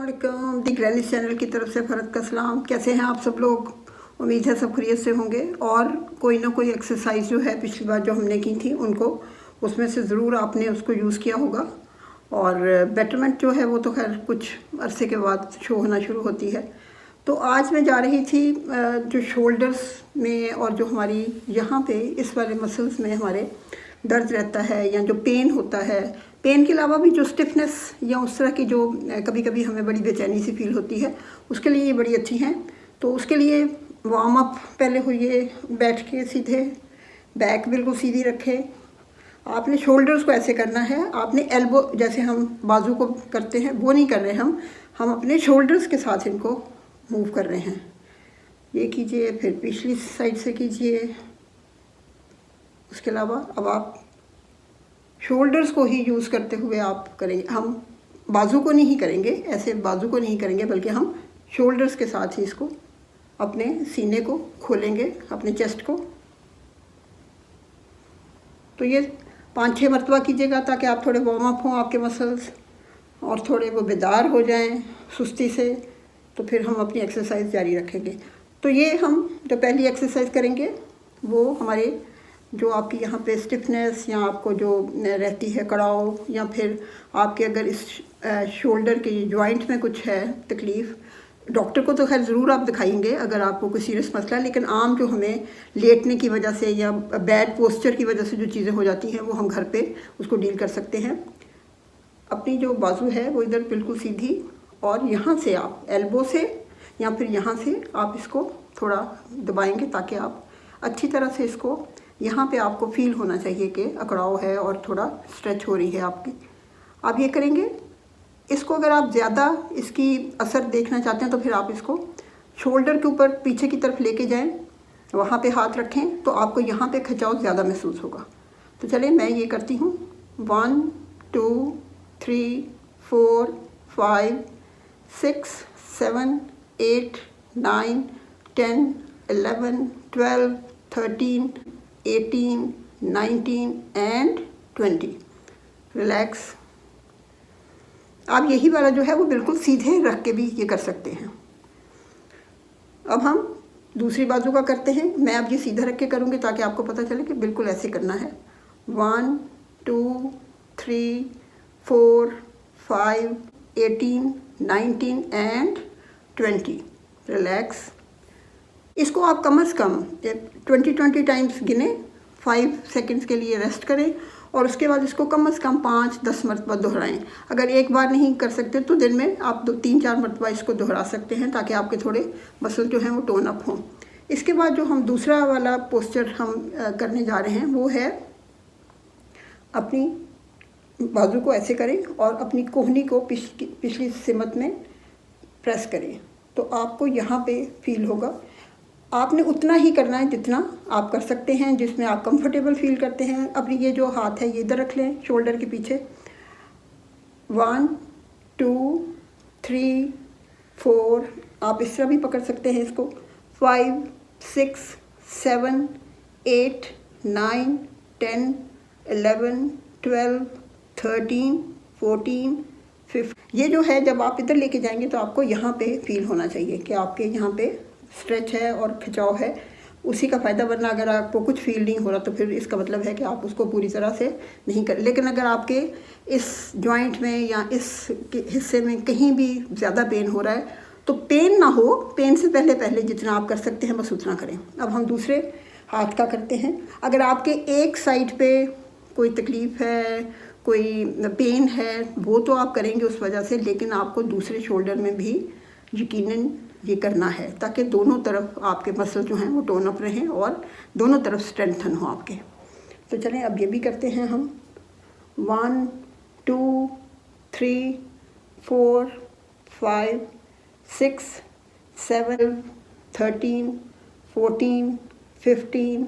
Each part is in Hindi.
अस्सलामुअलैकुम दी ग्रैनी चैनल की तरफ से फ़रत का सलाम। कैसे हैं आप सब लोग? उम्मीद है सब खैरियत से होंगे। और कोई ना कोई एक्सरसाइज जो है पिछली बार जो हमने की थी उनको उसमें से ज़रूर आपने उसको यूज़ किया होगा। और बेटरमेंट जो है वो तो खैर कुछ अरसे के बाद शो होना शुरू होती है। तो आज मैं जा रही थी जो शोल्डर्स में और जो हमारी यहाँ पे इस वाले मसल्स में हमारे दर्द रहता है या जो पेन होता है, पेन के अलावा भी जो स्टिफनेस या उस तरह की जो कभी कभी हमें बड़ी बेचैनी सी फील होती है, उसके लिए ये बड़ी अच्छी हैं। तो उसके लिए वार्म अप पहले हुई, बैठ के सीधे, बैक बिल्कुल सीधी रखें। आपने शोल्डर्स को ऐसे करना है, आपने एल्बो जैसे हम बाजू को करते हैं वो नहीं कर रहे हम अपने शोल्डर्स के साथ इनको मूव कर रहे हैं। ये कीजिए, फिर पिछली साइड से कीजिए। उसके अलावा अब आप शोल्डर्स को ही यूज़ करते हुए आप करेंगे, हम बाजू को नहीं करेंगे, ऐसे बाजू को नहीं करेंगे, बल्कि हम शोल्डर्स के साथ ही इसको अपने सीने को खोलेंगे, अपने चेस्ट को। तो ये 5-6 मरतबा कीजिएगा ताकि आप थोड़े वार्म अप हों आपके मसल्स और थोड़े वो बेदार हो जाएं सुस्ती से। तो फिर हम अपनी एक्सरसाइज जारी रखेंगे। तो ये हम जो पहली एक्सरसाइज करेंगे वो हमारे जो आपकी यहाँ पे स्टिफनेस या आपको जो रहती है कड़ाव, या फिर आपके अगर इस शोल्डर के जॉइंट में कुछ है तकलीफ़, डॉक्टर को तो खैर ज़रूर आप दिखाएंगे अगर आपको कोई सीरियस मसला है। लेकिन आम जो हमें लेटने की वजह से या बैड पोस्चर की वजह से जो चीज़ें हो जाती हैं वो हम घर पे उसको डील कर सकते हैं। अपनी जो बाजू है वो इधर बिल्कुल सीधी, और यहाँ से आप एल्बो से या फिर यहाँ से आप इसको थोड़ा दबाएंगे ताकि आप अच्छी तरह से इसको, यहाँ पे आपको फील होना चाहिए कि अकड़ाव है और थोड़ा स्ट्रेच हो रही है आपकी। आप ये करेंगे। इसको अगर आप ज़्यादा इसकी असर देखना चाहते हैं तो फिर आप इसको शोल्डर के ऊपर पीछे की तरफ लेके जाएं, वहाँ पे हाथ रखें तो आपको यहाँ पे खिंचाव ज़्यादा महसूस होगा। तो चलिए मैं ये करती हूँ। 1 2 3 4 5 6 7 8 9 10 11 12 13 18 19 एंड 20। रिलैक्स। आप यही वाला जो है वो बिल्कुल सीधे रख के भी ये कर सकते हैं। अब हम दूसरी बाजू का करते हैं। मैं अब ये सीधा रख के करूँगी ताकि आपको पता चले कि बिल्कुल ऐसे करना है। 1 2 3 4 5 18 19 एंड 20। रिलैक्स। इसको आप कम से कम 20 टाइम्स गिने, 5 सेकंड्स के लिए रेस्ट करें और उसके बाद इसको कम से कम 5-10 मरतबा दोहराएं। अगर एक बार नहीं कर सकते तो दिन में आप 2-3-4 मरतबा इसको दोहरा सकते हैं ताकि आपके थोड़े मसल जो हैं वो टोन अप हों। इसके बाद जो हम दूसरा वाला पोस्चर हम करने जा रहे हैं वो है, अपनी बाजू को ऐसे करें और अपनी कोहनी को पिछली सिमत में प्रेस करें। तो आपको यहाँ पे फील होगा। आपने उतना ही करना है जितना आप कर सकते हैं, जिसमें आप कंफर्टेबल फील करते हैं। अपनी ये जो हाथ है ये इधर रख लें शोल्डर के पीछे। 1 2 3 4, आप इस तरह भी पकड़ सकते हैं इसको। 5 6 7 8 9 10 11 12 13 14 15। ये जो है जब आप इधर लेके जाएंगे तो आपको यहाँ पे फील होना चाहिए कि आपके यहाँ पे स्ट्रेच है और खिंचाव है, उसी का फ़ायदा। वरना अगर आपको कुछ फील नहीं हो रहा तो फिर इसका मतलब है कि आप उसको पूरी तरह से नहीं कर। लेकिन अगर आपके इस जॉइंट में या इस हिस्से में कहीं भी ज़्यादा पेन हो रहा है तो पेन ना हो, पेन से पहले जितना आप कर सकते हैं बस उतना करें। अब हम दूसरे हाथ का करते हैं। अगर आपके एक साइड पे कोई तकलीफ़ है, कोई पेन है, वो तो आप करेंगे उस वजह से, लेकिन आपको दूसरे शोल्डर में भी यकीनन ये करना है ताकि दोनों तरफ आपके मसल जो हैं वो टोन अप रहें और दोनों तरफ स्ट्रेंथन हो आपके। तो चलें अब ये भी करते हैं हम। 1 2 3 4 5 6 7 13 14 15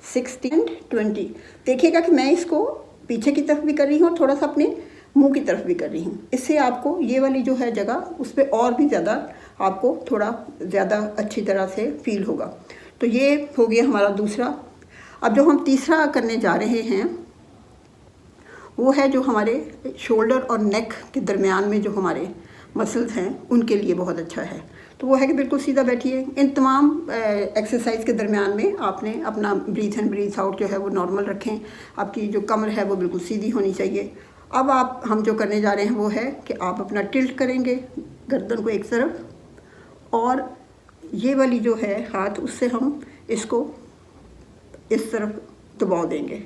16 20। देखिएगा कि मैं इसको पीछे की तरफ भी कर रही हूँ, थोड़ा सा अपने मुंह की तरफ भी कर रही हूँ। इससे आपको ये वाली जो है जगह उस पर और भी ज़्यादा आपको थोड़ा ज़्यादा अच्छी तरह से फील होगा। तो ये हो गया हमारा दूसरा। अब जो हम तीसरा करने जा रहे हैं वो है जो हमारे शोल्डर और नेक के दरमियान में जो हमारे मसल्स हैं उनके लिए बहुत अच्छा है। तो वो है कि बिल्कुल सीधा बैठिए। इन तमाम एक्सरसाइज के दरमियान में आपने अपना ब्रीथ इन ब्रीथ आउट जो है वो नॉर्मल रखें। आपकी जो कमर है वो बिल्कुल सीधी होनी चाहिए। अब हम जो करने जा रहे हैं वो है कि आप अपना टिल्ट करेंगे गर्दन को एक तरफ, और ये वाली जो है हाथ उससे हम इसको इस तरफ दबाव देंगे।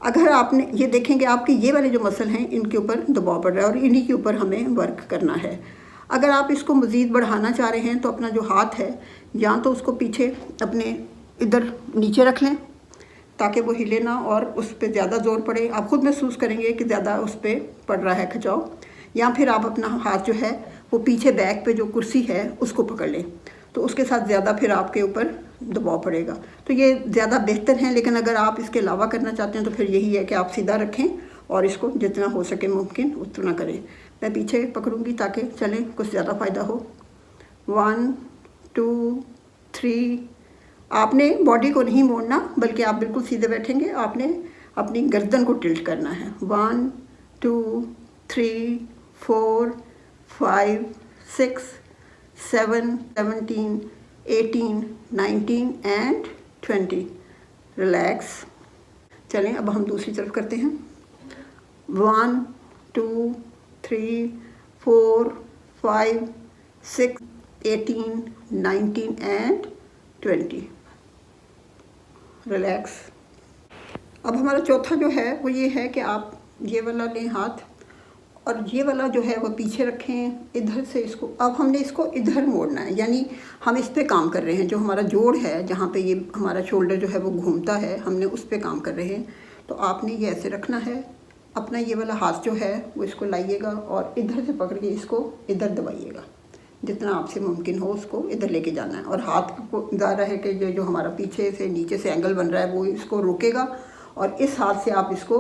अगर आपने ये देखेंगे आपके ये वाले जो मसल हैं इनके ऊपर दबाव पड़ रहा है और इन्हीं के ऊपर हमें वर्क करना है। अगर आप इसको मज़ीद बढ़ाना चाह रहे हैं तो अपना जो हाथ है या तो उसको पीछे अपने इधर नीचे रख लें ताकि वो हिले ना और उस पर ज़्यादा ज़ोर पड़े। आप खुद महसूस करेंगे कि ज़्यादा उस पर पड़ रहा है खिंचाव। या फिर आप अपना हाथ जो है वो पीछे बैक पे जो कुर्सी है उसको पकड़ लें, तो उसके साथ ज़्यादा फिर आपके ऊपर दबाव पड़ेगा। तो ये ज़्यादा बेहतर है। लेकिन अगर आप इसके अलावा करना चाहते हैं तो फिर यही है कि आप सीधा रखें और इसको जितना हो सके मुमकिन उतना करें। मैं पीछे पकड़ूंगी ताकि चलें कुछ ज़्यादा फ़ायदा हो। 1 2 3। आपने बॉडी को नहीं मोड़ना बल्कि आप बिल्कुल सीधे बैठेंगे। आपने अपनी गर्दन को टिल्ट करना है। 1 2 3 4 5 6 7 17 18 19 एंड 20। रिलैक्स। चलें अब हम दूसरी तरफ करते हैं। 1 2 3 4 5 6 18 19 एंड 20। रिलैक्स। अब हमारा चौथा जो है वो ये है कि आप ये वाला लें हाथ और ये वाला जो है वो पीछे रखें इधर से इसको। अब हमने इसको इधर मोड़ना है, यानी हम इस पे काम कर रहे हैं। जो हमारा जोड़ है जहाँ पे ये हमारा शोल्डर जो है वो घूमता है, हमने उस पे काम कर रहे हैं। तो आपने ये ऐसे रखना है। अपना ये वाला हाथ जो है वो इसको लाइएगा और इधर से पकड़ के इसको इधर दबाइएगा। जितना आपसे मुमकिन हो उसको इधर लेके जाना है। और हाथ को ज़्यादा है कि जो हमारा पीछे से नीचे से एंगल बन रहा है वो इसको रोकेगा और इस हाथ से आप इसको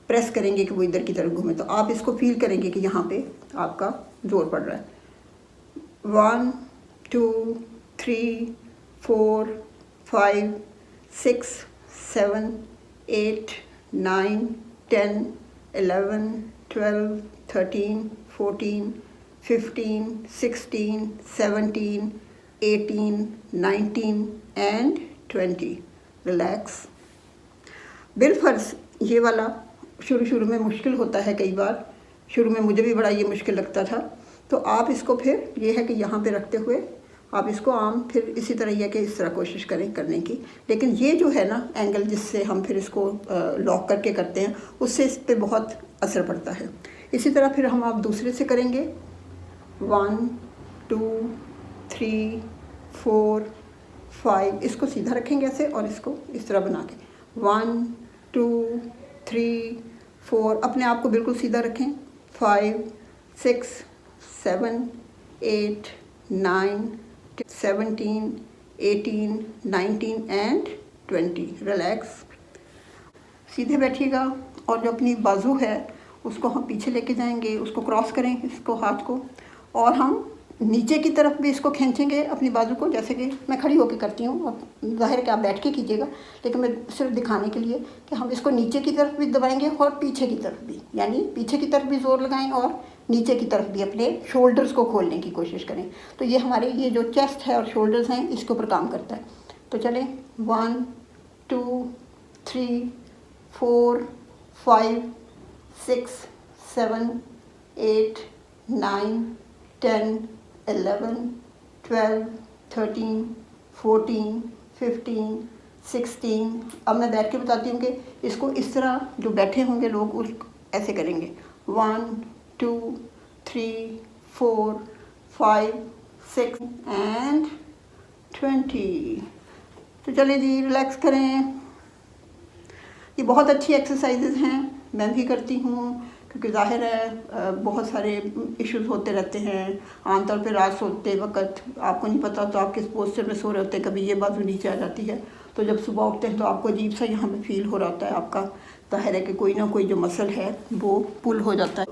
प्रेस करेंगे कि वो इधर की तरफ घूमे। तो आप इसको फील करेंगे कि यहाँ पे आपका जोर पड़ रहा है। 1 2 3 4 5 6 7 8 9 10 11 12 13 14 15 16 17 18 19 एंड 20। रिलैक्स। बिलफर्ज ये वाला शुरू में मुश्किल होता है। कई बार शुरू में मुझे भी बड़ा ये मुश्किल लगता था। तो आप इसको फिर ये है कि यहाँ पे रखते हुए आप इसको आम फिर इसी तरह यह कि इस तरह कोशिश करें करने की। लेकिन ये जो है ना एंगल जिससे हम फिर इसको लॉक करके करते हैं उससे इस पर बहुत असर पड़ता है। इसी तरह फिर हम आप दूसरे से करेंगे। 1 2 3 4 5। इसको सीधा रखेंगे ऐसे और इसको इस तरह बना के 1 2 3 4। अपने आप को बिल्कुल सीधा रखें। 5 6 7 8 9 17 18 19 एंड 20। रिलैक्स। सीधे बैठिएगा और जो अपनी बाजू है उसको हम पीछे लेके जाएंगे, उसको क्रॉस करें इसको हाथ को, और हम नीचे की तरफ भी इसको खींचेंगे अपनी बाजू को, जैसे कि मैं खड़ी होकर करती हूँ। और ज़ाहिर कि आप बैठ के कीजिएगा, लेकिन मैं सिर्फ दिखाने के लिए कि हम इसको नीचे की तरफ भी दबाएंगे और पीछे की तरफ भी, यानी पीछे की तरफ भी ज़ोर लगाएं और नीचे की तरफ भी अपने शोल्डर्स को खोलने की कोशिश करें। तो ये हमारे ये जो चेस्ट है और शोल्डर्स हैं इसके ऊपर काम करता है। तो चलें 1 2 3 4 5 6 7 8 9 10 11 12 13 14 15 16। अब मैं बैठ के बताती हूँ कि इसको इस तरह जो बैठे होंगे लोग उस ऐसे करेंगे। 1 2 3 4 5 6 एंड 20। तो चलिए जी रिलैक्स करें। ये बहुत अच्छी एक्सरसाइजेज हैं, मैं भी करती हूँ क्योंकि ज़ाहिर है बहुत सारे इश्यूज़ होते रहते हैं। आमतौर पे रात सोते वक्त आपको नहीं पता तो आप किस पोस्चर में सो रहे होते हैं, कभी ये बाजू नीचे आ जाती है, तो जब सुबह उठते हैं तो आपको अजीब सा यहाँ पे फील हो रहा होता है। आपका ज़ाहिर है कि कोई ना कोई जो मसल है वो पुल हो जाता है।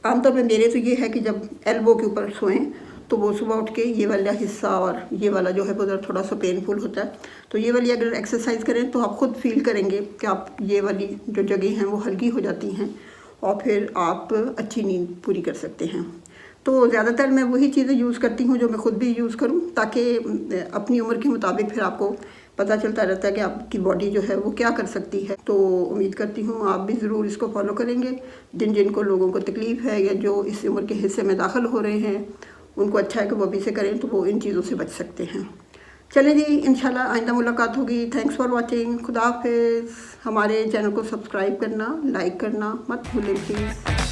आमतौर पर मेरे तो ये है कि जब एल्बो के ऊपर सोएं तो वो सुबह उठ के ये वाला हिस्सा और ये वाला जो है वो थोड़ा सा पेनफुल होता है। तो ये वाली अगर एक्सरसाइज करें तो आप खुद फील करेंगे कि आप ये वाली जो जगह हैं वो हल्की हो जाती हैं और फिर आप अच्छी नींद पूरी कर सकते हैं। तो ज़्यादातर मैं वही चीज़ें यूज़ करती हूँ जो मैं खुद भी यूज़ करूँ, ताकि अपनी उम्र के मुताबिक फिर आपको पता चलता रहता है कि आपकी बॉडी जो है वो क्या कर सकती है। तो उम्मीद करती हूँ आप भी ज़रूर इसको फॉलो करेंगे। जिनको लोगों को तकलीफ़ है या जो इस उम्र के हिस्से में दाखिल हो रहे हैं, उनको अच्छा है कि वो अभी से करें, तो वो इन चीज़ों से बच सकते हैं। चलिए जी, इंशाल्लाह आइंदा मुलाकात होगी। Thanks for watching. खुदा हाफिज़। हमारे चैनल को सब्सक्राइब करना, लाइक करना मत भूलें प्लीज़।